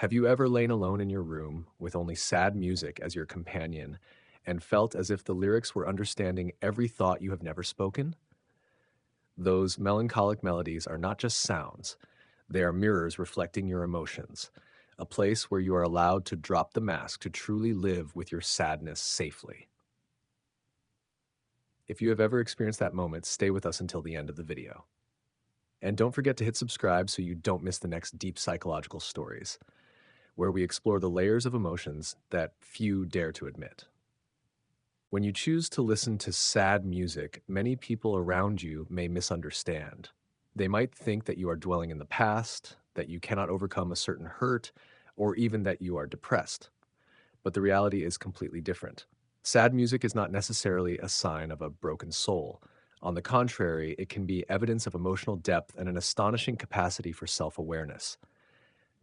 Have you ever lain alone in your room with only sad music as your companion and felt as if the lyrics were understanding every thought you have never spoken? Those melancholic melodies are not just sounds, they are mirrors reflecting your emotions, a place where you are allowed to drop the mask to truly live with your sadness safely. If you have ever experienced that moment, stay with us until the end of the video. And don't forget to hit subscribe so you don't miss the next deep psychological stories, where we explore the layers of emotions that few dare to admit. When you choose to listen to sad music, many people around you may misunderstand. They might think that you are dwelling in the past, that you cannot overcome a certain hurt, or even that you are depressed. But the reality is completely different. Sad music is not necessarily a sign of a broken soul. On the contrary, it can be evidence of emotional depth and an astonishing capacity for self-awareness.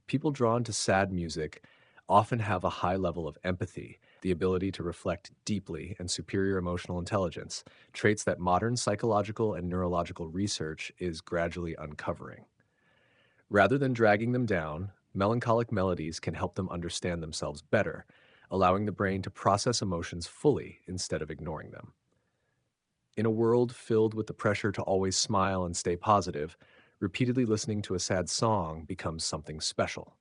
People drawn to sad music often have a high level of empathy, the ability to reflect deeply, and superior emotional intelligence, traits that modern psychological and neurological research is gradually uncovering. Rather than dragging them down, melancholic melodies can help them understand themselves better, allowing the brain to process emotions fully instead of ignoring them. In a world filled with the pressure to always smile and stay positive, repeatedly listening to a sad song becomes something special.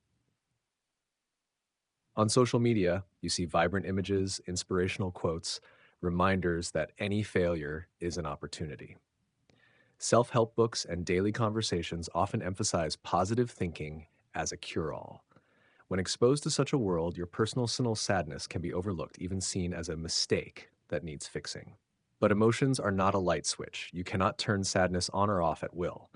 On social media, you see vibrant images, inspirational quotes, reminders that any failure is an opportunity. Self help books and daily conversations often emphasize positive thinking as a cure all. When exposed to such a world, your personal sadness can be overlooked, even seen as a mistake that needs fixing. But emotions are not a light switch. You cannot turn sadness on or off at will.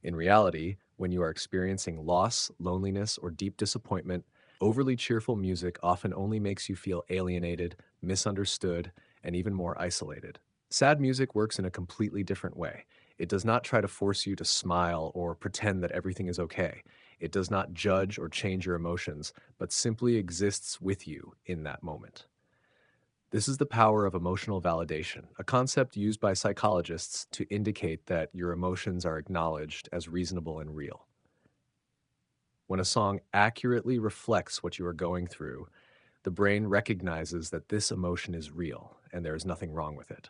In reality, when you are experiencing loss, loneliness, or deep disappointment, overly cheerful music often only makes you feel alienated, misunderstood, and even more isolated. Sad music works in a completely different way. It does not try to force you to smile or pretend that everything is okay. It does not judge or change your emotions, but simply exists with you in that moment. This is the power of emotional validation, a concept used by psychologists to indicate that your emotions are acknowledged as reasonable and real. When a song accurately reflects what you are going through, the brain recognizes that this emotion is real and there is nothing wrong with it.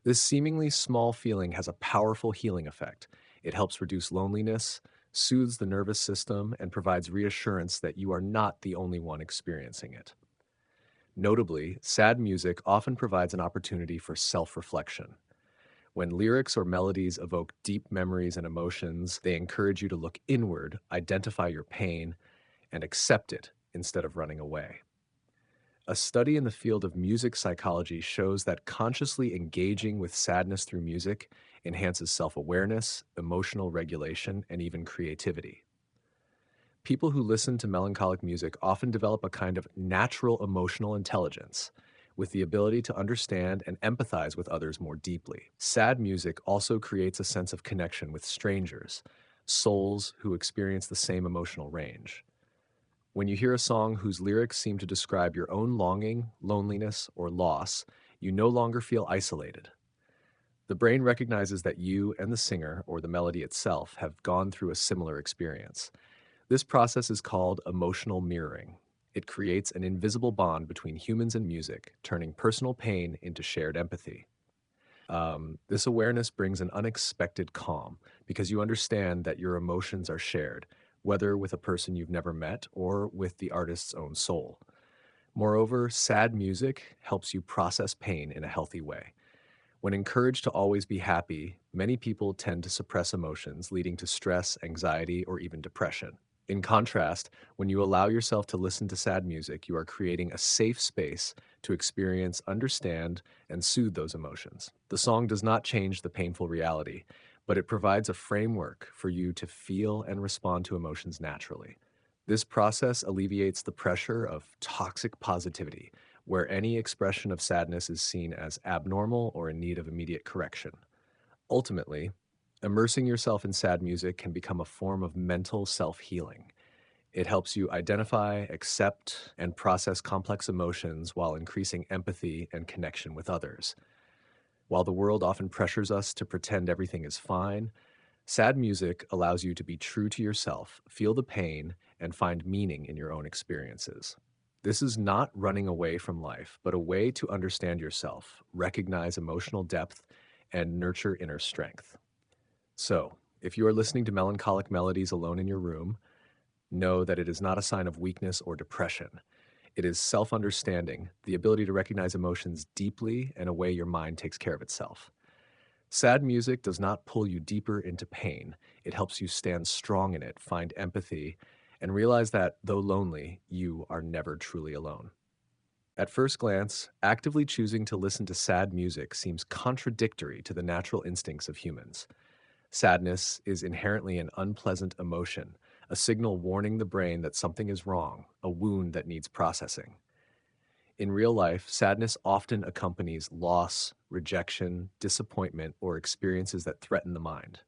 This seemingly small feeling has a powerful healing effect. It helps reduce loneliness, soothes the nervous system, and provides reassurance that you are not the only one experiencing it. Notably, sad music often provides an opportunity for self-reflection. When lyrics or melodies evoke deep memories and emotions, they encourage you to look inward, identify your pain, and accept it instead of running away. A study in the field of music psychology shows that consciously engaging with sadness through music enhances self-awareness, emotional regulation, and even creativity. People who listen to melancholic music often develop a kind of natural emotional intelligence, with the ability to understand and empathize with others more deeply. Sad music also creates a sense of connection with strangers, souls who experience the same emotional range. When you hear a song whose lyrics seem to describe your own longing, loneliness, or loss, you no longer feel isolated. The brain recognizes that you and the singer, or the melody itself, have gone through a similar experience. This process is called emotional mirroring. It creates an invisible bond between humans and music, turning personal pain into shared empathy. This awareness brings an unexpected calm because you understand that your emotions are shared, whether with a person you've never met or with the artist's own soul. Moreover, sad music helps you process pain in a healthy way. When encouraged to always be happy, many people tend to suppress emotions, leading to stress, anxiety, or even depression. In contrast, when you allow yourself to listen to sad music, you are creating a safe space to experience, understand, and soothe those emotions. The song does not change the painful reality, but it provides a framework for you to feel and respond to emotions naturally. This process alleviates the pressure of toxic positivity, where any expression of sadness is seen as abnormal or in need of immediate correction. Ultimately, immersing yourself in sad music can become a form of mental self-healing. It helps you identify, accept, and process complex emotions while increasing empathy and connection with others. While the world often pressures us to pretend everything is fine, sad music allows you to be true to yourself, feel the pain, and find meaning in your own experiences. This is not running away from life, but a way to understand yourself, recognize emotional depth, and nurture inner strength. So, if you are listening to melancholic melodies alone in your room, know that it is not a sign of weakness or depression. It is self understanding, the ability to recognize emotions deeply in a way your mind takes care of itself. Sad music does not pull you deeper into pain. It helps you stand strong in it, find empathy, and realize that, though lonely, you are never truly alone. At first glance, actively choosing to listen to sad music seems contradictory to the natural instincts of humans. Sadness is inherently an unpleasant emotion, a signal warning the brain that something is wrong, a wound that needs processing. In real life, sadness often accompanies loss, rejection, disappointment, or experiences that threaten the mind.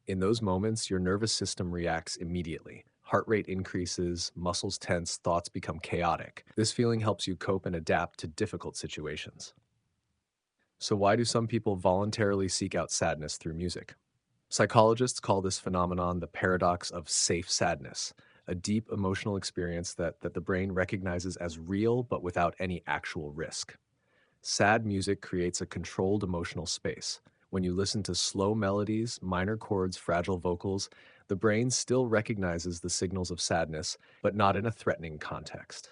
In those moments, your nervous system reacts immediately. Heart rate increases, muscles tense, thoughts become chaotic. This feeling helps you cope and adapt to difficult situations. So, why do some people voluntarily seek out sadness through music? Psychologists call this phenomenon the paradox of safe sadness, a deep emotional experience that the brain recognizes as real but without any actual risk. Sad music creates a controlled emotional space. When you listen to slow melodies, minor chords, fragile vocals, the brain still recognizes the signals of sadness, but not in a threatening context.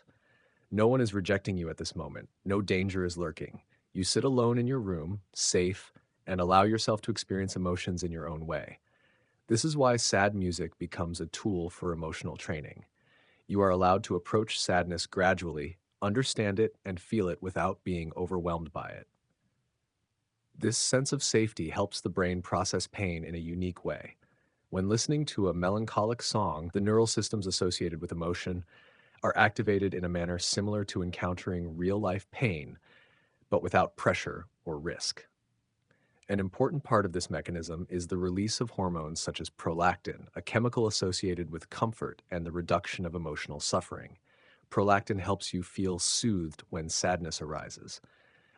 No one is rejecting you at this moment. No danger is lurking. You sit alone in your room, safe, and allow yourself to experience emotions in your own way. This is why sad music becomes a tool for emotional training. You are allowed to approach sadness gradually, understand it, and feel it without being overwhelmed by it. This sense of safety helps the brain process pain in a unique way. When listening to a melancholic song, the neural systems associated with emotion are activated in a manner similar to encountering real life pain, but without pressure or risk. An important part of this mechanism is the release of hormones such as prolactin, a chemical associated with comfort and the reduction of emotional suffering. Prolactin helps you feel soothed when sadness arises.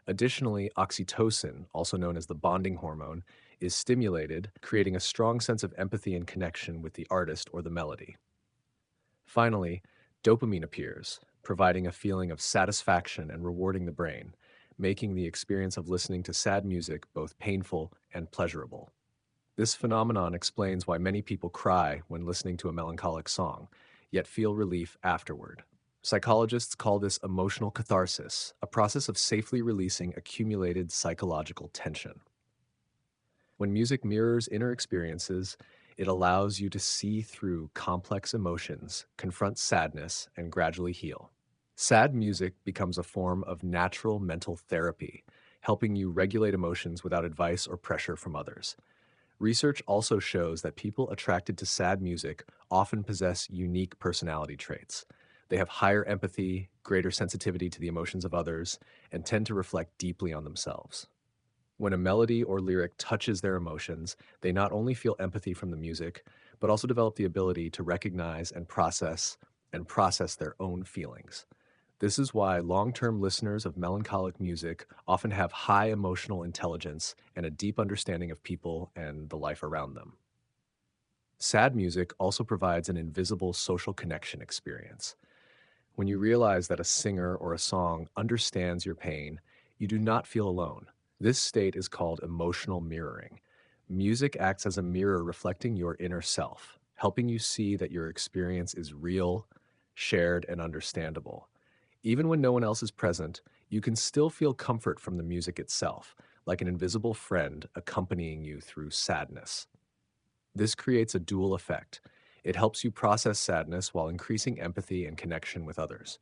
Additionally, oxytocin, also known as the bonding hormone, is stimulated, creating a strong sense of empathy and connection with the artist or the melody. Finally, dopamine appears, providing a feeling of satisfaction and rewarding the brain, making the experience of listening to sad music both painful and pleasurable. This phenomenon explains why many people cry when listening to a melancholic song, yet feel relief afterward. Psychologists call this emotional catharsis, a process of safely releasing accumulated psychological tension. When music mirrors inner experiences, it allows you to see through complex emotions, confront sadness, and gradually heal. Sad music becomes a form of natural mental therapy, helping you regulate emotions without advice or pressure from others. Research also shows that people attracted to sad music often possess unique personality traits. They have higher empathy, greater sensitivity to the emotions of others, and tend to reflect deeply on themselves. When a melody or lyric touches their emotions, they not only feel empathy from the music, but also develop the ability to recognize and process their own feelings. This is why long-term listeners of melancholic music often have high emotional intelligence and a deep understanding of people and the life around them. Sad music also provides an invisible social connection experience. When you realize that a singer or a song understands your pain, you do not feel alone. This state is called emotional mirroring. Music acts as a mirror reflecting your inner self, helping you see that your experience is real, shared, and understandable. Even when no one else is present, you can still feel comfort from the music itself, like an invisible friend accompanying you through sadness. This creates a dual effect. It helps you process sadness while increasing empathy and connection with others.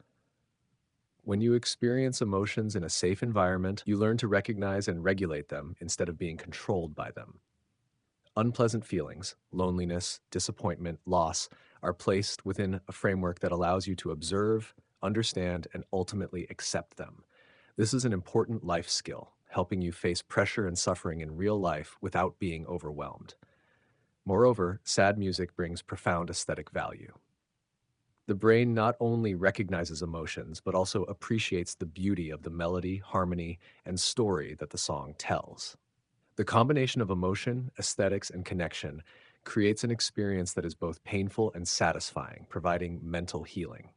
When you experience emotions in a safe environment, you learn to recognize and regulate them instead of being controlled by them. Unpleasant feelings, loneliness, disappointment, loss, are placed within a framework that allows you to observe, understand, and ultimately accept them. This is an important life skill, helping you face pressure and suffering in real life without being overwhelmed. Moreover, sad music brings profound aesthetic value. The brain not only recognizes emotions, but also appreciates the beauty of the melody, harmony, and story that the song tells. The combination of emotion, aesthetics, and connection creates an experience that is both painful and satisfying, providing mental healing.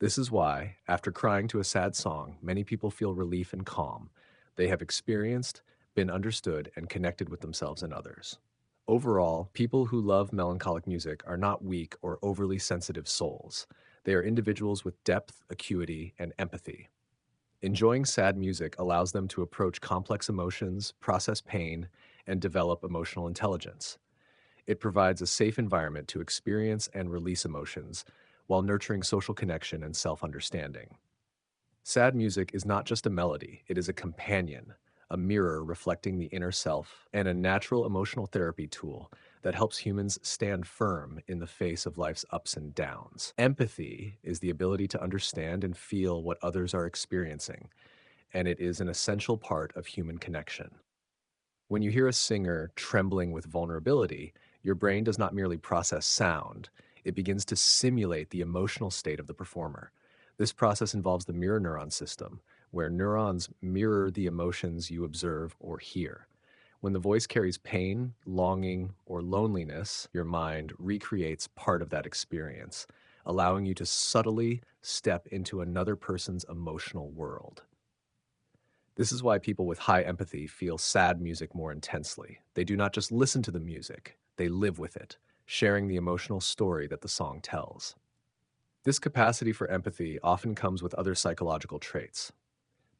This is why, after crying to a sad song, many people feel relief and calm. They have experienced, been understood, and connected with themselves and others. Overall, people who love melancholic music are not weak or overly sensitive souls. They are individuals with depth, acuity, and empathy. Enjoying sad music allows them to approach complex emotions, process pain, and develop emotional intelligence. It provides a safe environment to experience and release emotions while nurturing social connection and self understanding. Sad music is not just a melody, it is a companion, a mirror reflecting the inner self, and a natural emotional therapy tool that helps humans stand firm in the face of life's ups and downs. Empathy is the ability to understand and feel what others are experiencing, and it is an essential part of human connection. When you hear a singer trembling with vulnerability, your brain does not merely process sound, it begins to simulate the emotional state of the performer. This process involves the mirror neuron system, where neurons mirror the emotions you observe or hear. When the voice carries pain, longing, or loneliness, your mind recreates part of that experience, allowing you to subtly step into another person's emotional world. This is why people with high empathy feel sad music more intensely. They do not just listen to the music, they live with it, sharing the emotional story that the song tells. This capacity for empathy often comes with other psychological traits.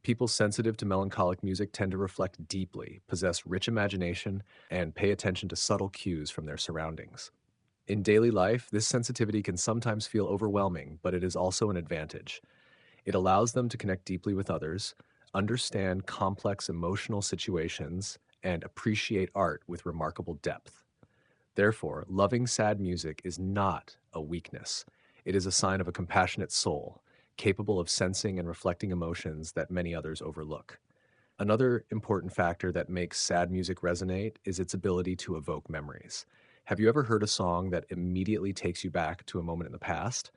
People sensitive to melancholic music tend to reflect deeply, possess rich imagination, and pay attention to subtle cues from their surroundings. In daily life, this sensitivity can sometimes feel overwhelming, but it is also an advantage. It allows them to connect deeply with others, understand complex emotional situations, and appreciate art with remarkable depth. Therefore, loving sad music is not a weakness. It is a sign of a compassionate soul, capable of sensing and reflecting emotions that many others overlook. Another important factor that makes sad music resonate is its ability to evoke memories. Have you ever heard a song that immediately takes you back to a moment in the past?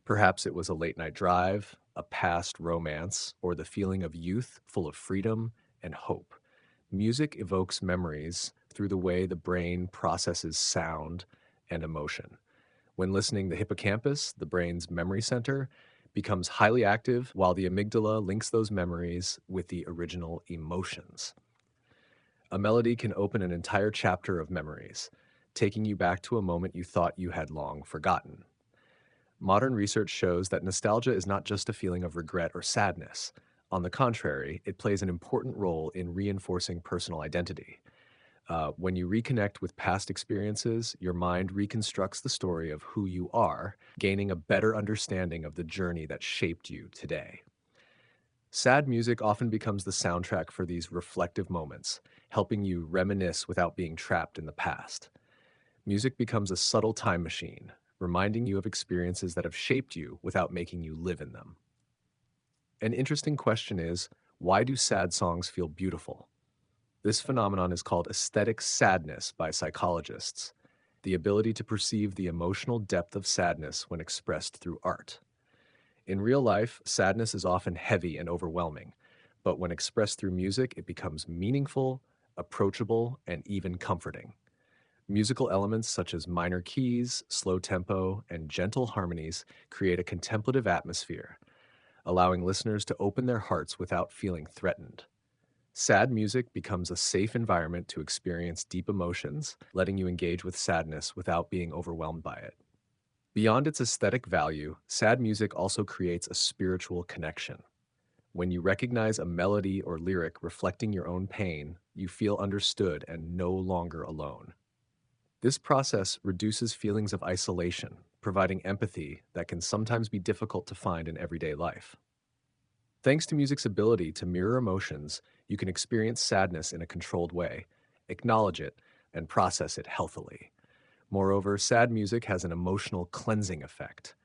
Perhaps it was a late night drive, a past romance, or the feeling of youth full of freedom and hope. Music evokes memories through the way the brain processes sound and emotion. When listening, the hippocampus, the brain's memory center, becomes highly active while the amygdala links those memories with the original emotions. A melody can open an entire chapter of memories, taking you back to a moment you thought you had long forgotten. Modern research shows that nostalgia is not just a feeling of regret or sadness. On the contrary, it plays an important role in reinforcing personal identity. When you reconnect with past experiences, your mind reconstructs the story of who you are, gaining a better understanding of the journey that shaped you today. Sad music often becomes the soundtrack for these reflective moments, helping you reminisce without being trapped in the past. Music becomes a subtle time machine, reminding you of experiences that have shaped you without making you live in them. An interesting question is, why do sad songs feel beautiful? This phenomenon is called aesthetic sadness by psychologists, the ability to perceive the emotional depth of sadness when expressed through art. In real life, sadness is often heavy and overwhelming, but when expressed through music, it becomes meaningful, approachable, and even comforting. Musical elements such as minor keys, slow tempo, and gentle harmonies create a contemplative atmosphere, allowing listeners to open their hearts without feeling threatened. Sad music becomes a safe environment to experience deep emotions, letting you engage with sadness without being overwhelmed by it. Beyond its aesthetic value, sad music also creates a spiritual connection. When you recognize a melody or lyric reflecting your own pain, you feel understood and no longer alone. This process reduces feelings of isolation, providing empathy that can sometimes be difficult to find in everyday life. Thanks to music's ability to mirror emotions, you can experience sadness in a controlled way, acknowledge it, and process it healthily. Moreover, sad music has an emotional cleansing effect.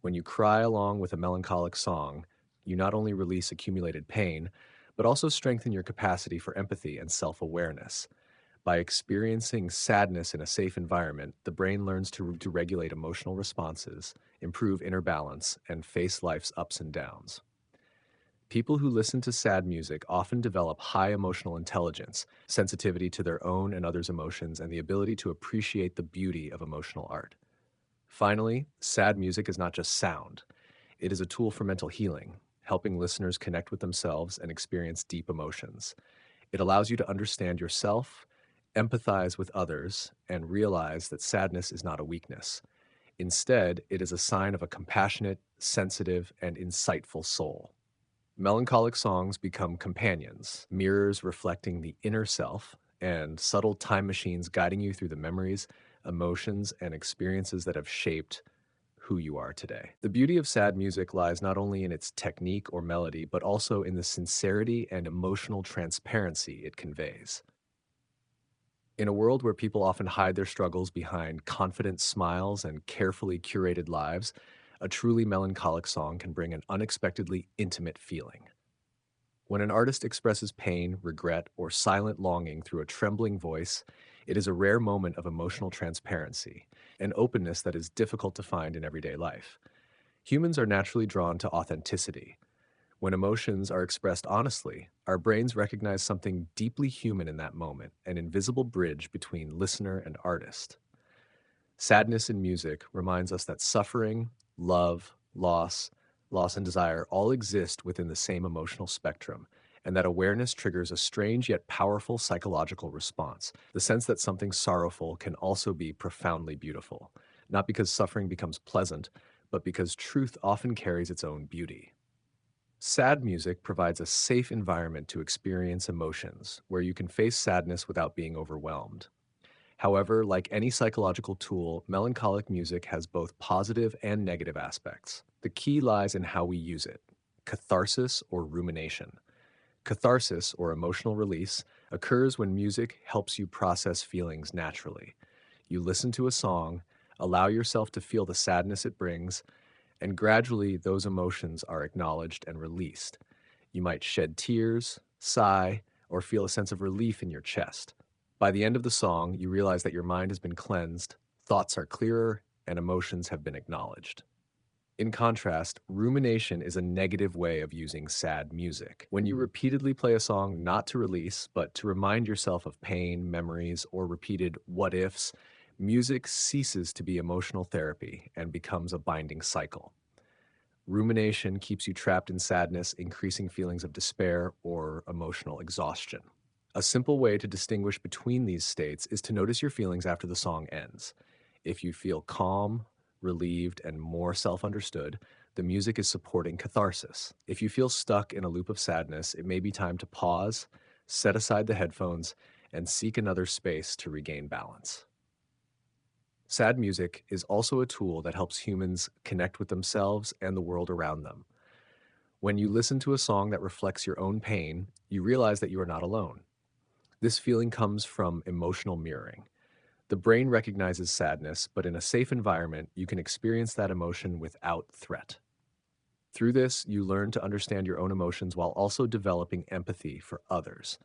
When you cry along with a melancholic song, you not only release accumulated pain, but also strengthen your capacity for empathy and self awareness. By experiencing sadness in a safe environment, the brain learns to regulate emotional responses, improve inner balance, and face life's ups and downs. People who listen to sad music often develop high emotional intelligence, sensitivity to their own and others' emotions, and the ability to appreciate the beauty of emotional art. Finally, sad music is not just sound, it is a tool for mental healing, helping listeners connect with themselves and experience deep emotions. It allows you to understand yourself, empathize with others, and realize that sadness is not a weakness. Instead, it is a sign of a compassionate, sensitive, and insightful soul. Melancholic songs become companions, mirrors reflecting the inner self, and subtle time machines guiding you through the memories, emotions, and experiences that have shaped who you are today. The beauty of sad music lies not only in its technique or melody, but also in the sincerity and emotional transparency it conveys. In a world where people often hide their struggles behind confident smiles and carefully curated lives, a truly melancholic song can bring an unexpectedly intimate feeling. When an artist expresses pain, regret, or silent longing through a trembling voice, it is a rare moment of emotional transparency, an openness that is difficult to find in everyday life. Humans are naturally drawn to authenticity. When emotions are expressed honestly, our brains recognize something deeply human in that moment, an invisible bridge between listener and artist. Sadness in music reminds us that suffering, love, loss and desire all exist within the same emotional spectrum, and that awareness triggers a strange yet powerful psychological response, the sense that something sorrowful can also be profoundly beautiful, not because suffering becomes pleasant, but because truth often carries its own beauty. Sad music provides a safe environment to experience emotions, where you can face sadness without being overwhelmed. However, like any psychological tool, melancholic music has both positive and negative aspects. The key lies in how we use it: catharsis or rumination. Catharsis, or emotional release, occurs when music helps you process feelings naturally. You listen to a song, allow yourself to feel the sadness it brings, and gradually those emotions are acknowledged and released. You might shed tears, sigh, or feel a sense of relief in your chest. By the end of the song, you realize that your mind has been cleansed, thoughts are clearer, and emotions have been acknowledged. In contrast, rumination is a negative way of using sad music. When you repeatedly play a song not to release, but to remind yourself of pain, memories, or repeated what ifs, music ceases to be emotional therapy and becomes a binding cycle. Rumination keeps you trapped in sadness, increasing feelings of despair or emotional exhaustion. A simple way to distinguish between these states is to notice your feelings after the song ends. If you feel calm, relieved, and more self understood, the music is supporting catharsis. If you feel stuck in a loop of sadness, it may be time to pause, set aside the headphones, and seek another space to regain balance. Sad music is also a tool that helps humans connect with themselves and the world around them. When you listen to a song that reflects your own pain, you realize that you are not alone. This feeling comes from emotional mirroring. The brain recognizes sadness, but in a safe environment, you can experience that emotion without threat. Through this, you learn to understand your own emotions while also developing empathy for others.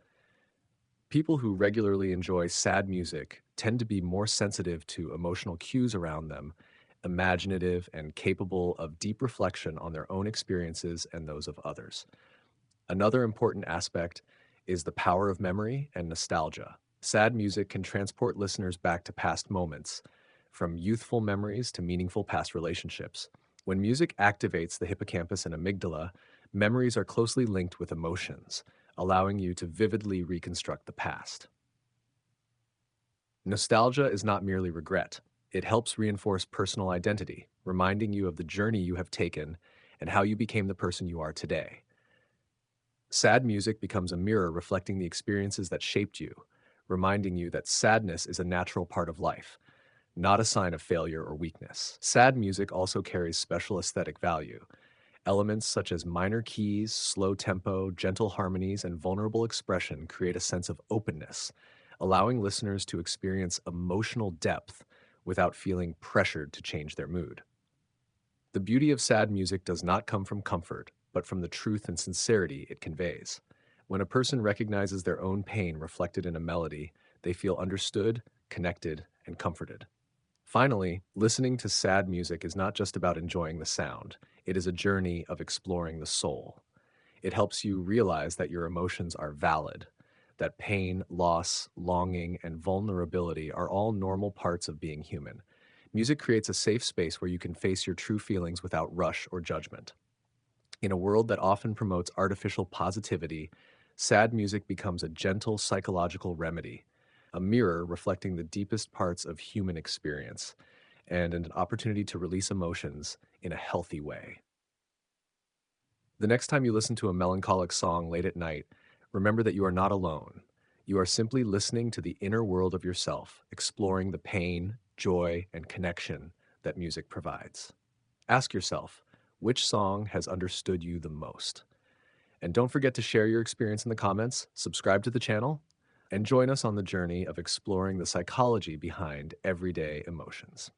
People who regularly enjoy sad music tend to be more sensitive to emotional cues around them, imaginative, and capable of deep reflection on their own experiences and those of others. Another important aspect is the power of memory and nostalgia. Sad music can transport listeners back to past moments, from youthful memories to meaningful past relationships. When music activates the hippocampus and amygdala, memories are closely linked with emotions, allowing you to vividly reconstruct the past. Nostalgia is not merely regret. It helps reinforce personal identity, reminding you of the journey you have taken and how you became the person you are today. Sad music becomes a mirror reflecting the experiences that shaped you, reminding you that sadness is a natural part of life, not a sign of failure or weakness. Sad music also carries special aesthetic value. Elements such as minor keys, slow tempo, gentle harmonies, and vulnerable expression create a sense of openness, allowing listeners to experience emotional depth without feeling pressured to change their mood. The beauty of sad music does not come from comfort, but from the truth and sincerity it conveys. When a person recognizes their own pain reflected in a melody, they feel understood, connected, and comforted. Finally, listening to sad music is not just about enjoying the sound, it is a journey of exploring the soul. It helps you realize that your emotions are valid, that pain, loss, longing, and vulnerability are all normal parts of being human. Music creates a safe space where you can face your true feelings without rush or judgment. In a world that often promotes artificial positivity, sad music becomes a gentle psychological remedy, a mirror reflecting the deepest parts of human experience, and an opportunity to release emotions in a healthy way. The next time you listen to a melancholic song late at night, remember that you are not alone. You are simply listening to the inner world of yourself, exploring the pain, joy, and connection that music provides. Ask yourself, which song has understood you the most? And don't forget to share your experience in the comments, subscribe to the channel, and join us on the journey of exploring the psychology behind everyday emotions.